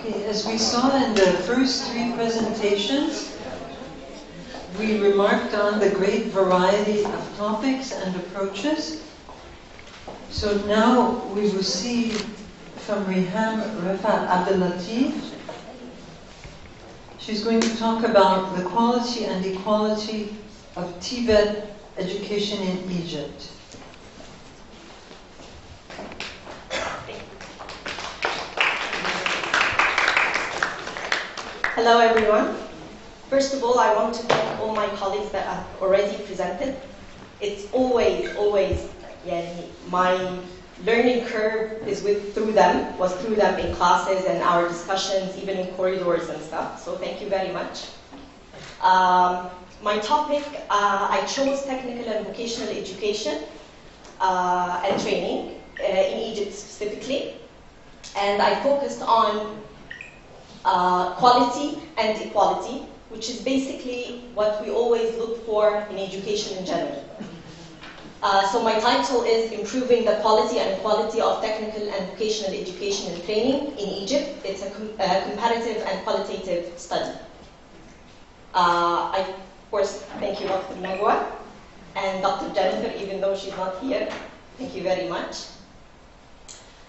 Okay, as we saw in the first three presentations, we remarked on the great variety of topics and approaches. So now we will see from Reham Refaat Abdelatif. She's going to talk about the quality and equality of TVET education in Egypt. Hello everyone. First of all, I want to thank all my colleagues that have already presented. It's always, my learning curve is through them in classes and our discussions, even in corridors and stuff. So thank you very much. My topic, I chose technical and vocational education and training in Egypt specifically. And I focused on quality and equality, which is basically what we always look for in education in general. So my title is Improving the Quality and Equality of Technical and Vocational Education and Training in Egypt. It's a comparative and qualitative study. I, of course, thank you, Dr. Nagwa, and Dr. Jennifer, even though she's not here. Thank you very much.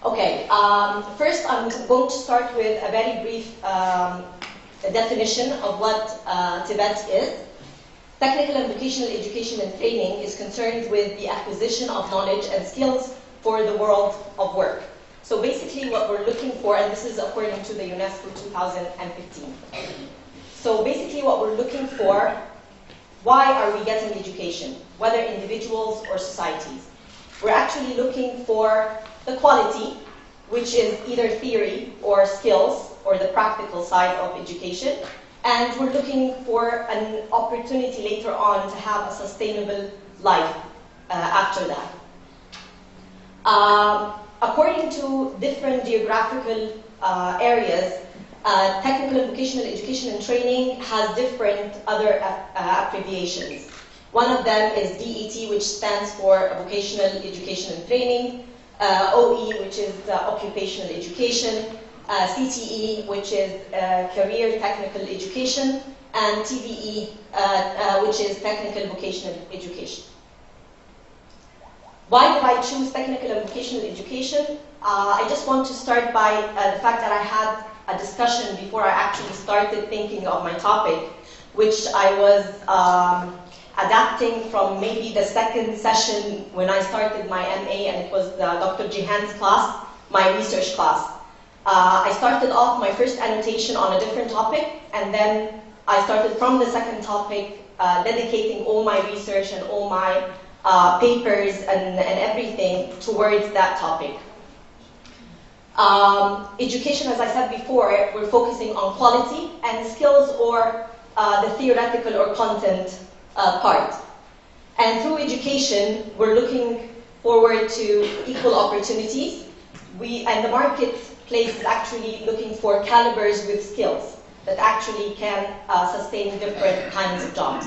Okay, first I'm going to start with a very brief definition of what TVET is. Technical and vocational education and training is concerned with the acquisition of knowledge and skills for the world of work. So basically what we're looking for, and this is according to the UNESCO 2015. So basically what we're looking for, why are we getting education, whether individuals or societies? We're actually looking for the quality, which is either theory or skills, or the practical side of education. And we're looking for an opportunity later on to have a sustainable life after that. According to different geographical areas, technical and vocational education and training has different other abbreviations. One of them is DET, which stands for Vocational Education and Training, OE, which is Occupational Education, CTE, which is Career Technical Education, and TVE, which is Technical Vocational Education. Why did I choose Technical and Vocational Education? I just want to start by the fact that I had a discussion before I actually started thinking of my topic, which I was adapting from maybe the second session when I started my MA, and it was Dr. Jihan's class, my research class. I started off my first annotation on a different topic, and then I started from the second topic, dedicating all my research and all my papers and everything towards that topic. Education, as I said before, we're focusing on quality and skills, or the theoretical or content part. And through education, we're looking forward to equal opportunities. And the marketplace is actually looking for calibers with skills that actually can sustain different kinds of jobs.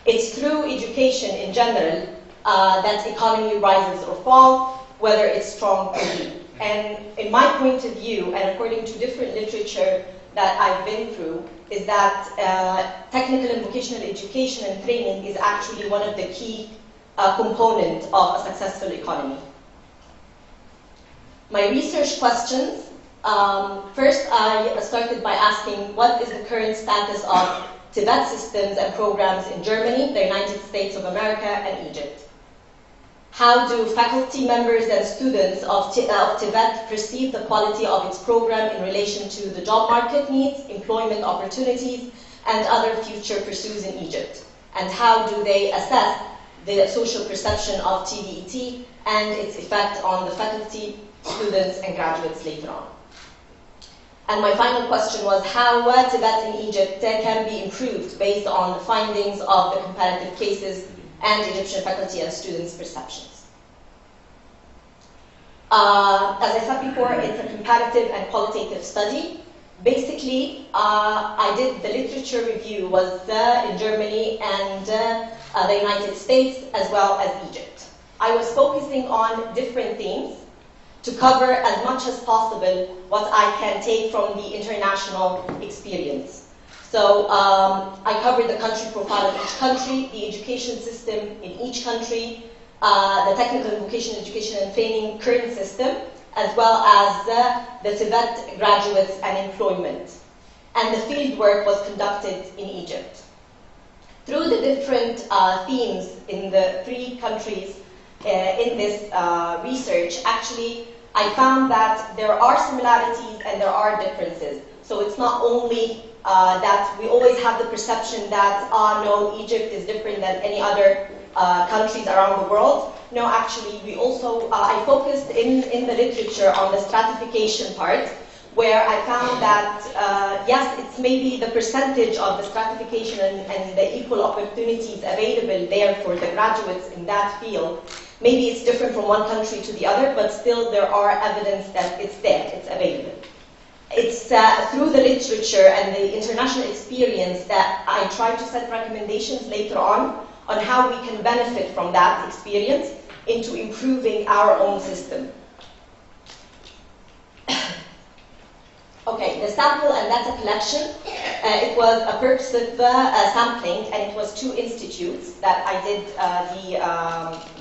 It's through education in general that the economy rises or falls, whether it's strong or weak. And in my point of view, and according to different literature that I've been through, is that technical and vocational education and training is actually one of the key components of a successful economy. My research questions, first I started by asking what is the current status of TVET systems and programs in Germany, the United States of America, and Egypt. How do faculty members and students of TVET perceive the quality of its program in relation to the job market needs, employment opportunities, and other future pursuits in Egypt? And how do they assess the social perception of TVET and its effect on the faculty, students, and graduates later on? And my final question was how TVET in Egypt can be improved based on the findings of the comparative cases and Egyptian faculty and students' perceptions. As I said before, it's a comparative and qualitative study. Basically, I did the literature review was in Germany and the United States as well as Egypt. I was focusing on different themes to cover as much as possible what I can take from the international experience. So I covered the country profile of each country, the education system in each country, the technical and vocational education and training current system, as well as the TVET graduates and employment. And the field work was conducted in Egypt. Through the different themes in the 3 countries in this research, actually, I found that there are similarities and there are differences. So it's not only that we always have the perception that, no, Egypt is different than any other countries around the world. No, actually, we also, I focused in the literature on the stratification part, where I found that, yes, it's maybe the percentage of the stratification and the equal opportunities available there for the graduates in that field. Maybe it's different from one country to the other, but still there are evidence that it's there, it's available. It's through the literature and the international experience that I try to set recommendations later on how we can benefit from that experience into improving our own system. Okay, the sample and data collection, it was a purposive sampling, and it was 2 institutes that I did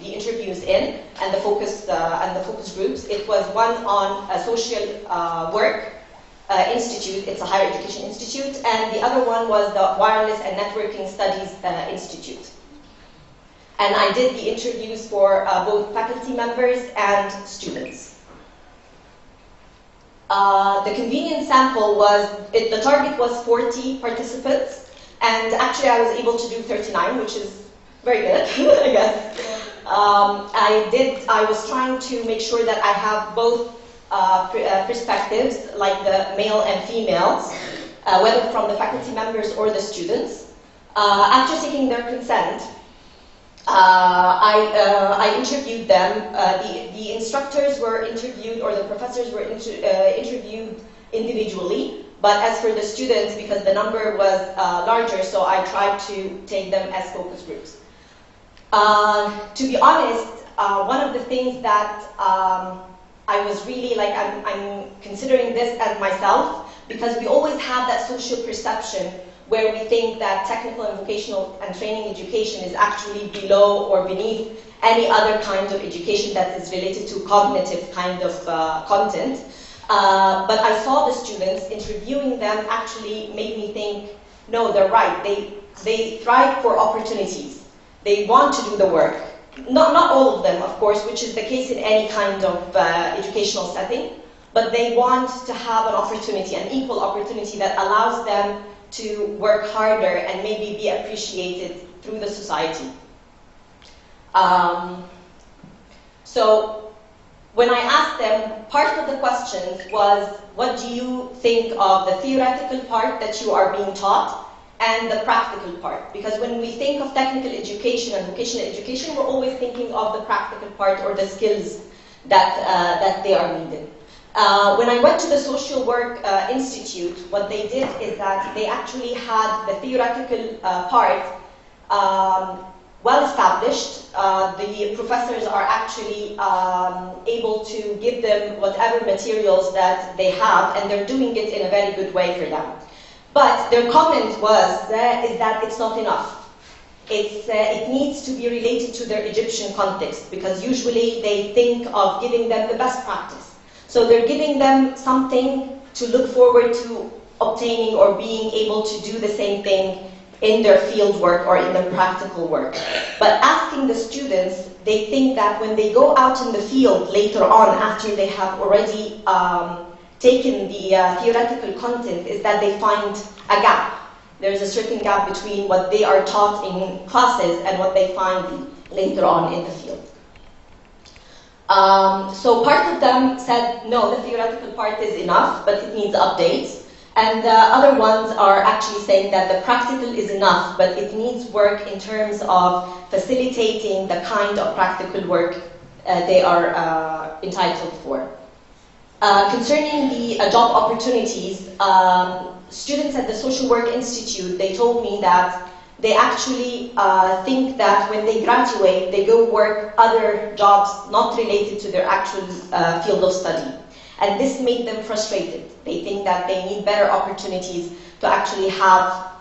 the interviews in, and the focus groups. It was one on a social work institute, it's a higher education institute, and the other one was the Wireless and Networking Studies Institute. And I did the interviews for both faculty members and students. The convenience sample was, the target was 40 participants, and actually I was able to do 39, which is very good, I guess. I was trying to make sure that I have both perspectives, like the male and females, whether from the faculty members or the students. After seeking their consent, I interviewed them. The instructors were interviewed, or the professors were interviewed individually. But as for the students, because the number was larger, so I tried to take them as focus groups. To be honest, one of the things that I was really like, I'm considering this as myself, because we always have that social perception where we think that technical and vocational and training education is actually below or beneath any other kind of education that is related to cognitive kind of content. But I saw the students, interviewing them actually made me think, no, they're right. They thrive for opportunities. They want to do the work. Not all of them, of course, which is the case in any kind of educational setting, but they want to have an opportunity, an equal opportunity that allows them to work harder and maybe be appreciated through the society. So when I asked them, part of the questions was, what do you think of the theoretical part that you are being taught and the practical part? Because when we think of technical education and vocational education, we're always thinking of the practical part or the skills that they are needed. When I went to the Social Work Institute, what they did is that they actually had the theoretical part well established. The professors are actually able to give them whatever materials that they have, and they're doing it in a very good way for them. But their comment was is that it's not enough. It needs to be related to their Egyptian context, because usually they think of giving them the best practice. So they're giving them something to look forward to obtaining or being able to do the same thing in their field work or in their practical work. But asking the students, they think that when they go out in the field later on, after they have already taken the theoretical content, is that they find a gap. There's a certain gap between what they are taught in classes and what they find later on in the field. So part of them said, no, the theoretical part is enough, but it needs updates. And the other ones are actually saying that the practical is enough, but it needs work in terms of facilitating the kind of practical work they are entitled for. Concerning the job opportunities, students at the Social Work Institute, they told me that they actually think that when they graduate, they go work other jobs not related to their actual field of study. And this made them frustrated. They think that they need better opportunities to actually have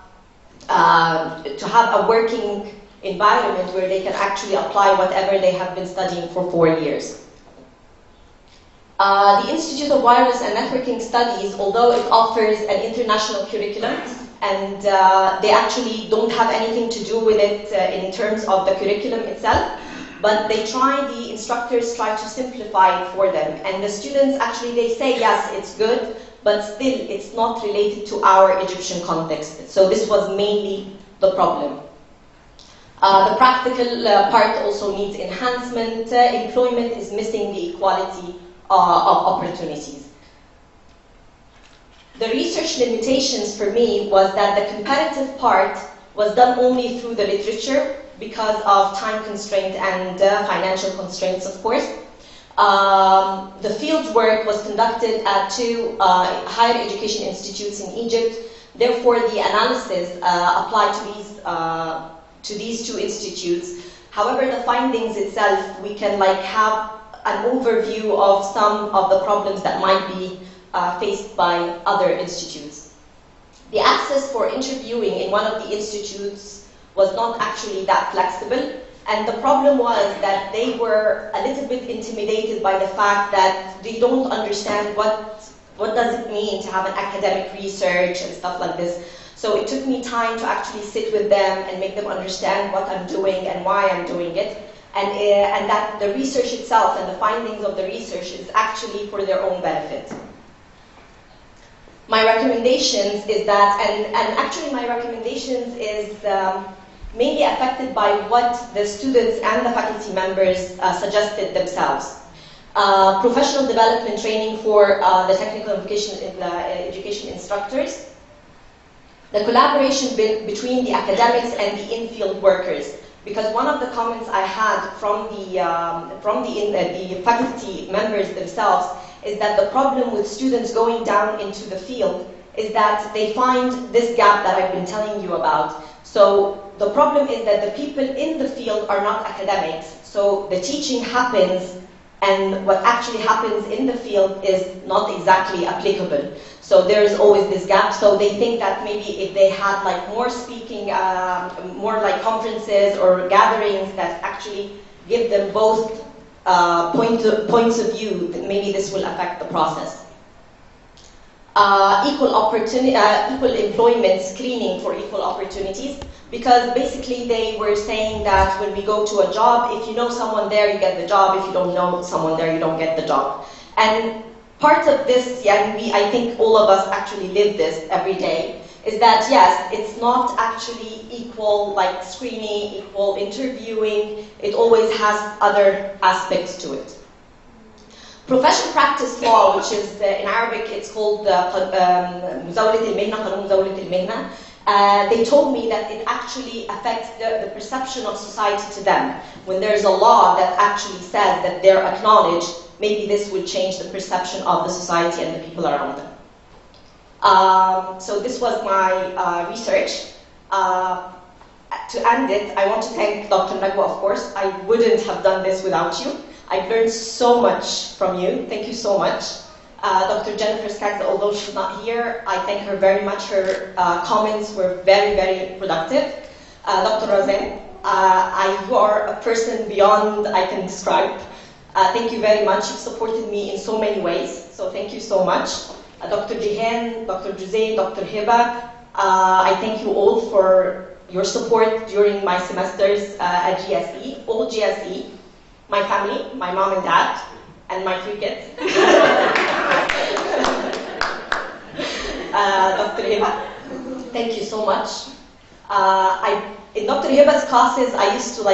a working environment where they can actually apply whatever they have been studying for 4 years. The Institute of Wireless and Networking Studies, although it offers an international curriculum, and they actually don't have anything to do with it in terms of the curriculum itself, but the instructors try to simplify it for them. And the students actually, they say, yes, it's good, but still it's not related to our Egyptian context. So this was mainly the problem. The practical part also needs enhancement. Employment is missing the equality of opportunities. The research limitations for me was that the comparative part was done only through the literature because of time constraint and financial constraints, of course. The field work was conducted at 2 higher education institutes in Egypt. Therefore, the analysis applied to these 2 institutes. However, the findings itself, we can have an overview of some of the problems that might be faced by other institutes. The access for interviewing in one of the institutes was not actually that flexible, and the problem was that they were a little bit intimidated by the fact that they don't understand what does it mean to have an academic research and stuff like this. So it took me time to actually sit with them and make them understand what I'm doing and why I'm doing it, and that the research itself and the findings of the research is actually for their own benefit. My recommendations is that, and actually my recommendations is mainly affected by what the students and the faculty members suggested themselves. Professional development training for the technical education instructors. The collaboration between the academics and the in-field workers. Because one of the comments I had from the faculty members themselves is that the problem with students going down into the field is that they find this gap that I've been telling you about. So the problem is that the people in the field are not academics, so the teaching happens, and what actually happens in the field is not exactly applicable. So there is always this gap. So they think that maybe if they had more speaking, more conferences or gatherings that actually give them both points of view, then maybe this will affect the process. Equal employment screening for equal opportunities, because basically they were saying that when we go to a job, if you know someone there, you get the job. If you don't know someone there, you don't get the job. And part of this, and I think all of us actually live this every day, is that yes, it's not actually equal screening, equal interviewing. It always has other aspects to it. Professional practice law, which is in Arabic, it's called مزاولة المهنة, قانون مزاولة المهنة. They told me that it actually affects the perception of society to them. When there's a law that actually says that they're acknowledged, maybe this will change the perception of the society and the people around them. So this was my research. To end it, I want to thank Dr. Nagwa, of course. I wouldn't have done this without you. I've learned so much from you. Thank you so much. Dr. Jennifer Skaggs, although she's not here, I thank her very much. Her comments were very, very productive. Dr. Razem, you are a person beyond I can describe. Thank you very much. You've supported me in so many ways, so thank you so much. Dr. Reham, Dr. Jose, Dr. Hiba, I thank you all for your support during my semesters at GSE, all GSE, my family, my mom and dad, and my 3 kids. Dr. Hiba, thank you so much. In Dr. Hiba's classes, I used to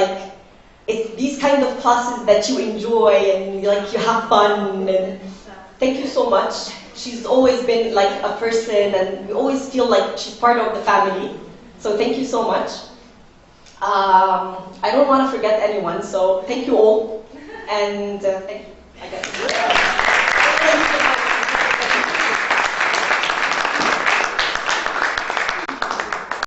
it's these kind of classes that you enjoy and you have fun, and thank you so much. She's always been a person, and we always feel like she's part of the family. So thank you so much. I don't want to forget anyone, so thank you all, and thank you.